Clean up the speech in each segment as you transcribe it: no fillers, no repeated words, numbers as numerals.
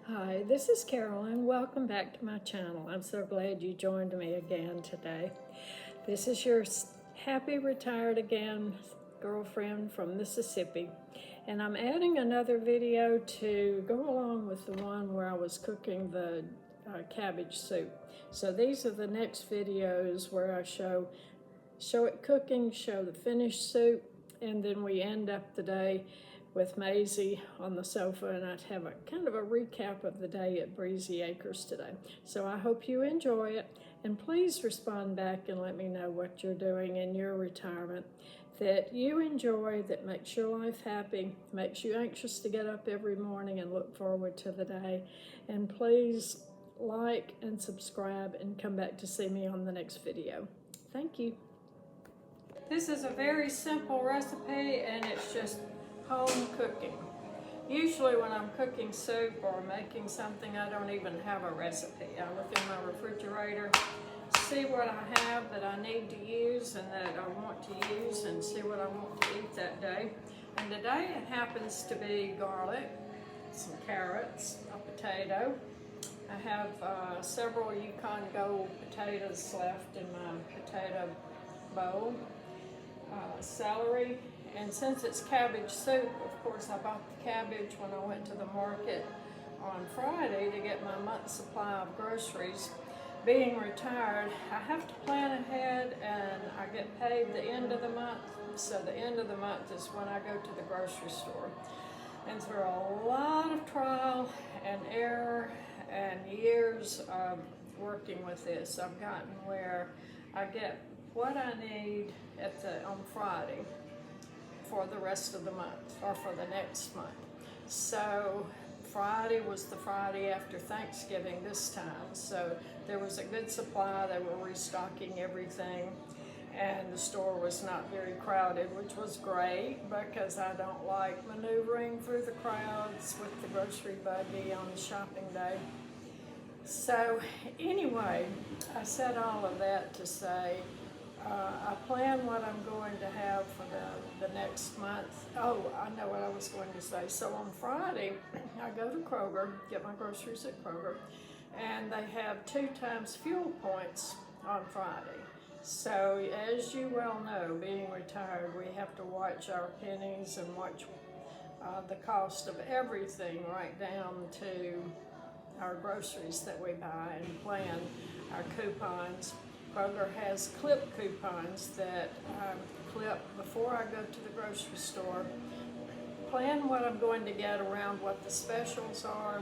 Hi, this is Carolyn. Welcome back to my channel. I'm so glad you joined me again today. This is your happy retired again girlfriend from Mississippi, and I'm adding another video to go along with the one where I was cooking the cabbage soup. So these are the next videos where I show it cooking, show the finished soup, and then we end up the day with Maisie on the sofa, and I'd have a kind of a recap of the day at Breezy Acres today. So I hope you enjoy it, and please respond back and let me know what you're doing in your retirement that you enjoy, that makes your life happy, makes you anxious to get up every morning and look forward to the day. And please like and subscribe and come back to see me on the next video. Thank you. This is a very simple recipe, and it's just home cooking. Usually when I'm cooking soup or making something, I don't even have a recipe. I look in my refrigerator, see what I have that I need to use and that I want to use, and see what I want to eat that day. And today it happens to be garlic, some carrots, a potato. I have several Yukon Gold potatoes left in my potato bowl, celery, and since it's cabbage soup, of course I bought the cabbage when I went to the market on Friday to get my month's supply of groceries. Being retired, I have to plan ahead, and I get paid the end of the month, so the end of the month is when I go to the grocery store. And through a lot of trial and error and years of working with this, I've gotten where I get what I need on Friday for the rest of the month, or for the next month. So Friday was the Friday after Thanksgiving this time, so there was a good supply. They were restocking everything, and the store was not very crowded, which was great because I don't like maneuvering through the crowds with the grocery buggy on the shopping day. So anyway, I said all of that to say, I plan what I'm going to have for the next month. Oh, I know what I was going to say. So on Friday, I go to Kroger, get my groceries at Kroger, and they have 2 times fuel points on Friday. So as you well know, being retired, we have to watch our pennies and watch the cost of everything right down to our groceries that we buy, and plan our coupons. Kroger has clip coupons that clip before I go to the grocery store. Plan what I'm going to get around what the specials are,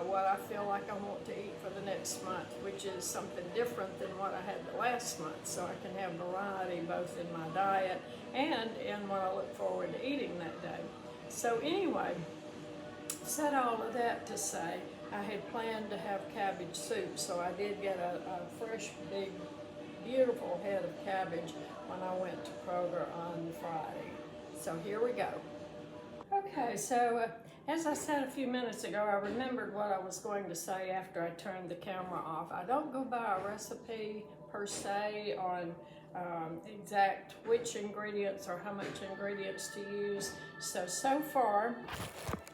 what I feel like I want to eat for the next month, which is something different than what I had the last month, so I can have variety both in my diet and in what I look forward to eating that day. So anyway, said all of that to say, I had planned to have cabbage soup, so I did get a fresh, big, beautiful head of cabbage when I went to Kroger on Friday. So here we go. Okay, so as I said a few minutes ago, I remembered what I was going to say after I turned the camera off. I don't go by a recipe per se on exact which ingredients or how much ingredients to use. So far,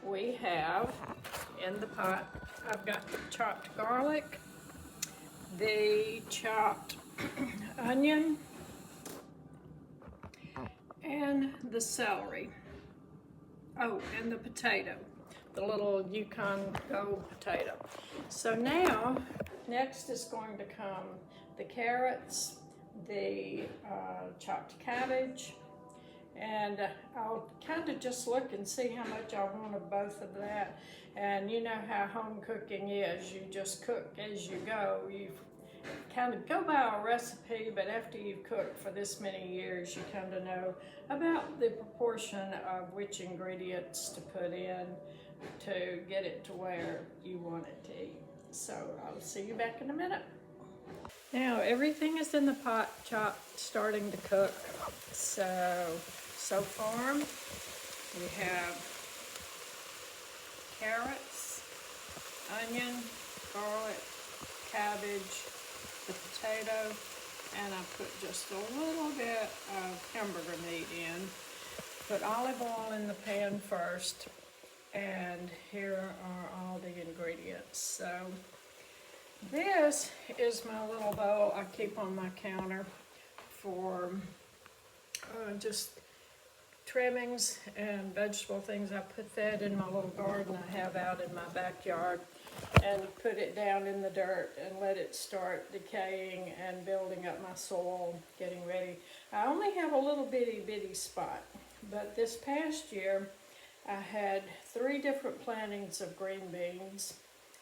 we have in the pot, I've got the chopped garlic, the chopped onion, and the celery. Oh, and the potato, the little Yukon Gold potato. So now, next is going to come the carrots, the chopped cabbage, and I'll kind of just look and see how much I want of both of that. And you know how home cooking is. You just cook as you go. You kind of go by a recipe, but after you've cooked for this many years, you kind of know about the proportion of which ingredients to put in to get it to where you want it to eat. So I'll see you back in a minute. Now everything is in the pot, chopped, starting to cook. So far, we have carrots, onion, garlic, cabbage, the potato, and I put just a little bit of hamburger meat in. Put olive oil in the pan first, And here are all the ingredients. So this is my little bowl I keep on my counter for just trimmings and vegetable things. I put that in my little garden I have out in my backyard, and put it down in the dirt and let it start decaying and building up my soil, getting ready. I only have a little bitty spot, but this past year I had 3 different plantings of green beans,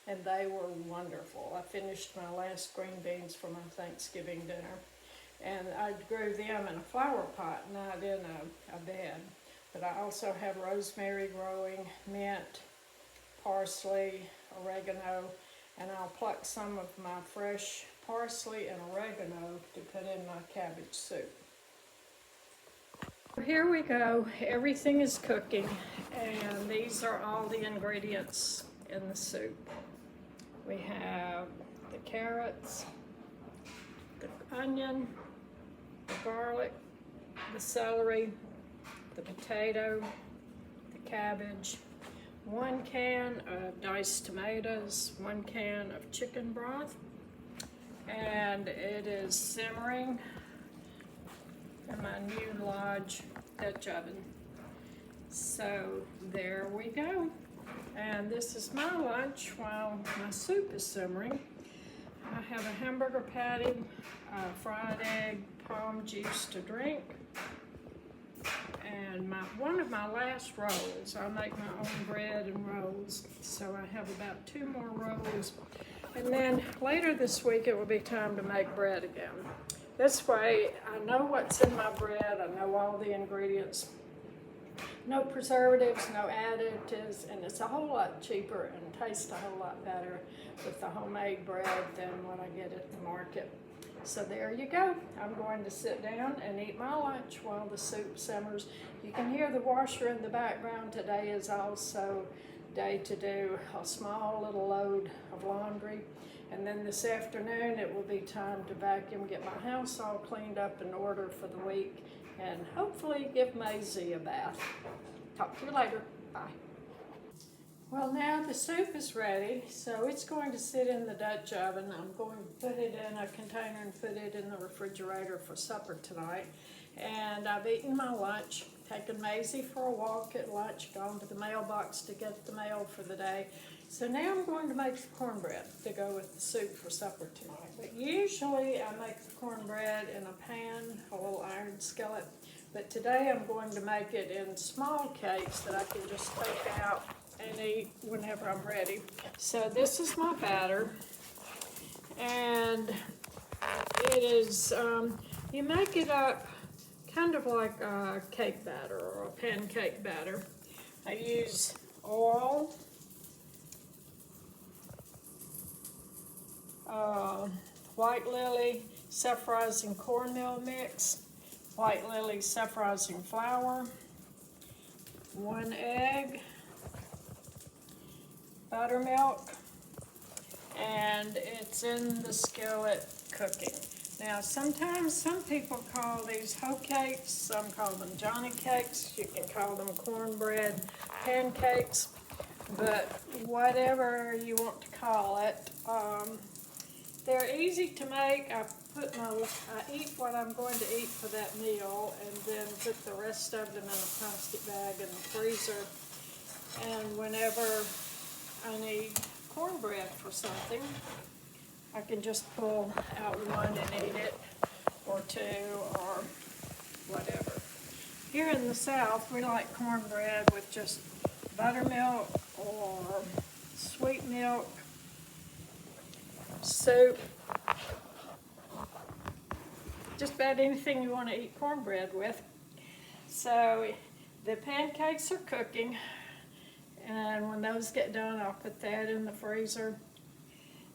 and they were wonderful. I finished my last green beans for my Thanksgiving dinner, and I grew them in a flower pot, not in a bed. But I also have rosemary growing, mint, parsley, oregano, and I'll pluck some of my fresh parsley and oregano to put in my cabbage soup. Here we go. Everything is cooking, and these are all the ingredients in the soup. We have the carrots, the onion, the garlic, the celery, the potato, the cabbage, 1 can of diced tomatoes, 1 can of chicken broth, and it is simmering in my new Lodge Dutch oven. So there we go. And this is my lunch while my soup is simmering. I have a hamburger patty, fried egg, palm juice to drink, and one of my last rolls. I make my own bread and rolls, so I have about 2 more rolls. And then later this week it will be time to make bread again. This way I know what's in my bread, I know all the ingredients. No preservatives, no additives, and it's a whole lot cheaper and tastes a whole lot better with the homemade bread than what I get at the market. So there you go. I'm going to sit down and eat my lunch while the soup simmers. You can hear the washer in the background. Today is also day to do a small little load of laundry. And then this afternoon it will be time to vacuum, get my house all cleaned up in order for the week, and hopefully give Maizie a bath. Talk to you later. Bye. Well, now the soup is ready, so it's going to sit in the Dutch oven. I'm going to put it in a container and put it in the refrigerator for supper tonight. And I've eaten my lunch, taken Maizie for a walk at lunch, gone to the mailbox to get the mail for the day. So now I'm going to make the cornbread to go with the soup for supper tonight. But usually I make the cornbread in a pan, a little iron skillet. But today I'm going to make it in small cakes that I can just take out and eat whenever I'm ready. So this is my batter, and it is, you make it up kind of like a cake batter or a pancake batter. I use oil, white lily self-rising cornmeal mix, white lily self-rising flour, 1 egg, buttermilk, and it's in the skillet cooking. Now sometimes some people call these hoe cakes, some call them Johnny cakes, you can call them cornbread pancakes, but whatever you want to call it, they're easy to make. I eat what I'm going to eat for that meal, and then put the rest of them in a plastic bag in the freezer, and whenever I need cornbread for something, I can just pull out one and eat it, or 2, or whatever. Here in the South, we like cornbread with just buttermilk or sweet milk, soup, just about anything you want to eat cornbread with. So the pancakes are cooking, and when those get done, I'll put that in the freezer.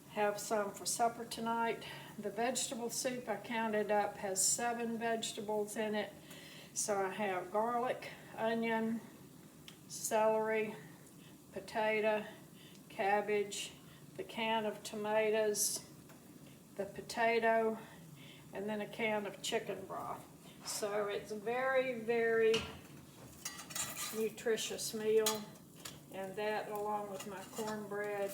Have some for supper tonight. The vegetable soup I counted up has 7 vegetables in it. So I have garlic, onion, celery, potato, cabbage, the can of tomatoes, the potato, and then a can of chicken broth. So it's a very, very nutritious meal. And that, along with my cornbread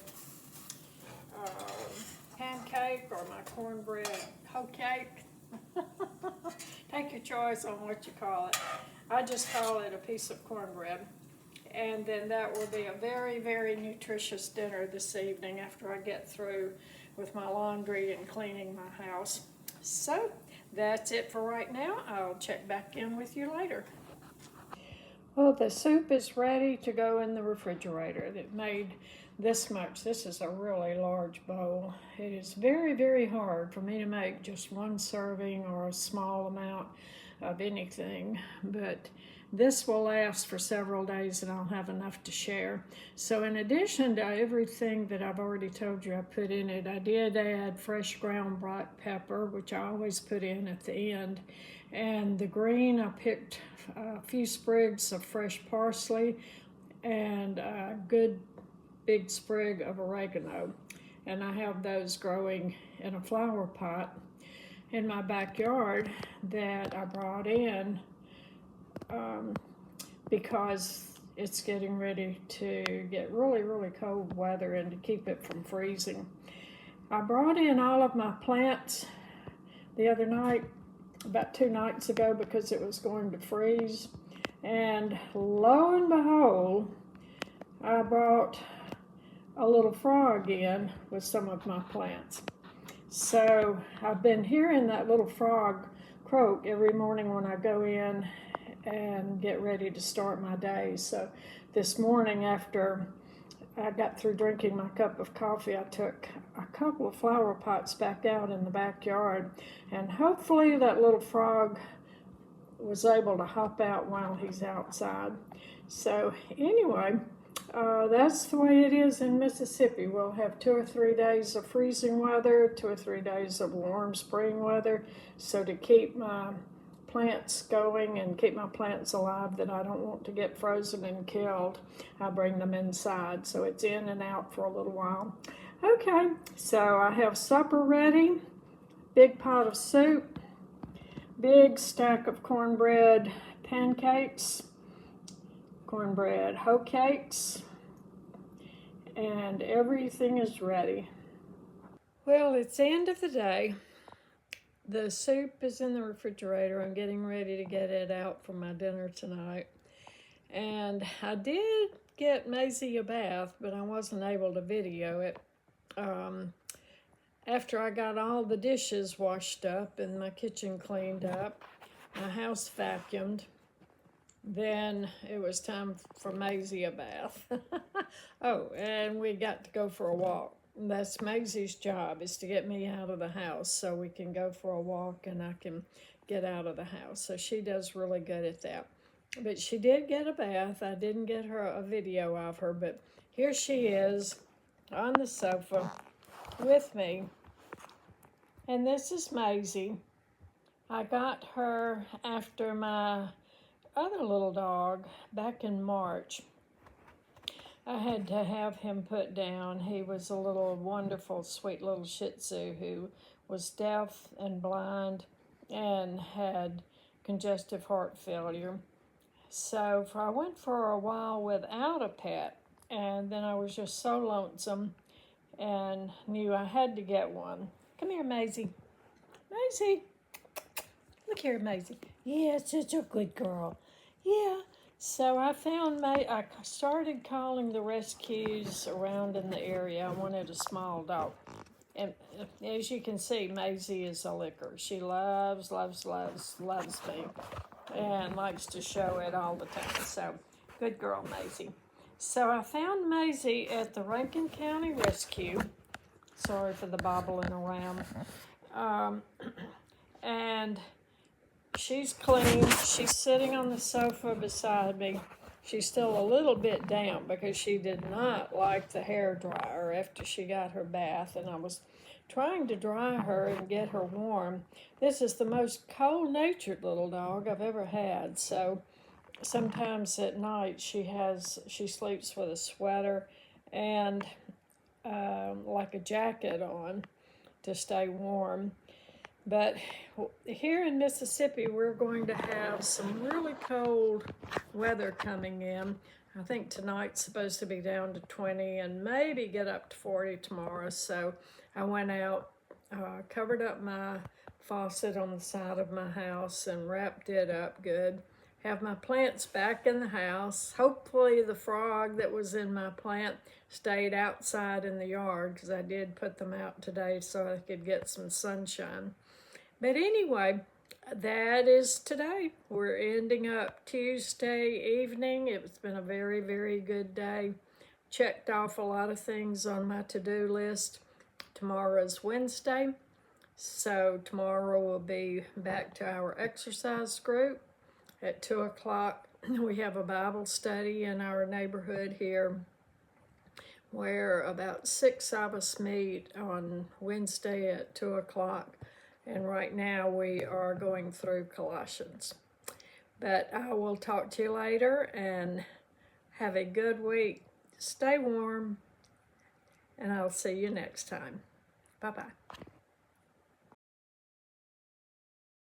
pancake or my cornbread hoe cake. Take your choice on what you call it. I just call it a piece of cornbread. And then that will be a very, very nutritious dinner this evening after I get through with my laundry and cleaning my house. So that's it for right now. I'll check back in with you later. Well, the soup is ready to go in the refrigerator. It made this much. This is a really large bowl. It is very, very hard for me to make just one serving or a small amount of anything, but this will last for several days and I'll have enough to share. So in addition to everything that I've already told you I put in it, I did add fresh ground black pepper, which I always put in at the end. And the green, I picked a few sprigs of fresh parsley and a good big sprig of oregano. And I have those growing in a flower pot in my backyard that I brought in because it's getting ready to get really, really cold weather and to keep it from freezing. I brought in all of my plants the other night, about 2 nights ago, because it was going to freeze. And lo and behold, I brought a little frog in with some of my plants. So I've been hearing that little frog croak every morning when I go in and get ready to start my day. So this morning, after I got through drinking my cup of coffee, I took a couple of flower pots back out in the backyard, and hopefully that little frog was able to hop out while he's outside. So anyway, that's the way it is in Mississippi. We'll have 2 or 3 days of freezing weather, 2 or 3 days of warm spring weather. So to keep my plants going and keep my plants alive that I don't want to get frozen and killed, I bring them inside. So it's in and out for a little while. Okay, so I have supper ready. Big pot of soup, big stack of cornbread pancakes, cornbread hoe cakes, and everything is ready. Well, it's the end of the day. The soup is in the refrigerator. I'm getting ready to get it out for my dinner tonight. And I did get Maizie a bath, but I wasn't able to video it. After I got all the dishes washed up and my kitchen cleaned up, my house vacuumed, then it was time for Maizie a bath. Oh, and we got to go for a walk. That's Maisie's job, is to get me out of the house so we can go for a walk and I can get out of the house. So she does really good at that. But she did get a bath. I didn't get her a video of her, but here she is on the sofa with me. And this is Maizie. I got her after my other little dog back in March. I had to have him put down. He was a little wonderful, sweet little Shih Tzu who was deaf and blind and had congestive heart failure. So I went for a while without a pet, and then I was just so lonesome and knew I had to get one. Come here, Maizie. Maizie. Look here, Maizie. Yeah, such a good girl. Yeah. So I started calling the rescues around in the area. I wanted a small dog. And as you can see, Maizie is a licker. She loves me and likes to show it all the time. So, good girl, Maizie. So I found Maizie at the Rankin County Rescue. Sorry for the bobbling around. And she's clean. She's sitting on the sofa beside me. She's still a little bit damp because she did not like the hair dryer after she got her bath, and I was trying to dry her and get her warm. This is the most cold-natured little dog I've ever had, so sometimes at night she sleeps with a sweater and like a jacket on to stay warm. But here in Mississippi, we're going to have some really cold weather coming in. I think tonight's supposed to be down to 20 and maybe get up to 40 tomorrow. So I went out, covered up my faucet on the side of my house and wrapped it up good. Have my plants back in the house. Hopefully the frog that was in my plant stayed outside in the yard, because I did put them out today so I could get some sunshine. But anyway, that is today. We're ending up Tuesday evening. It's been a very, very good day. Checked off a lot of things on my to-do list. Tomorrow's Wednesday, so tomorrow we'll be back to our exercise group at 2 o'clock. We have a Bible study in our neighborhood here where about 6 of us meet on Wednesday at 2 o'clock. And right now we are going through Colossians. But I will talk to you later, and have a good week. Stay warm, and I'll see you next time. Bye-bye.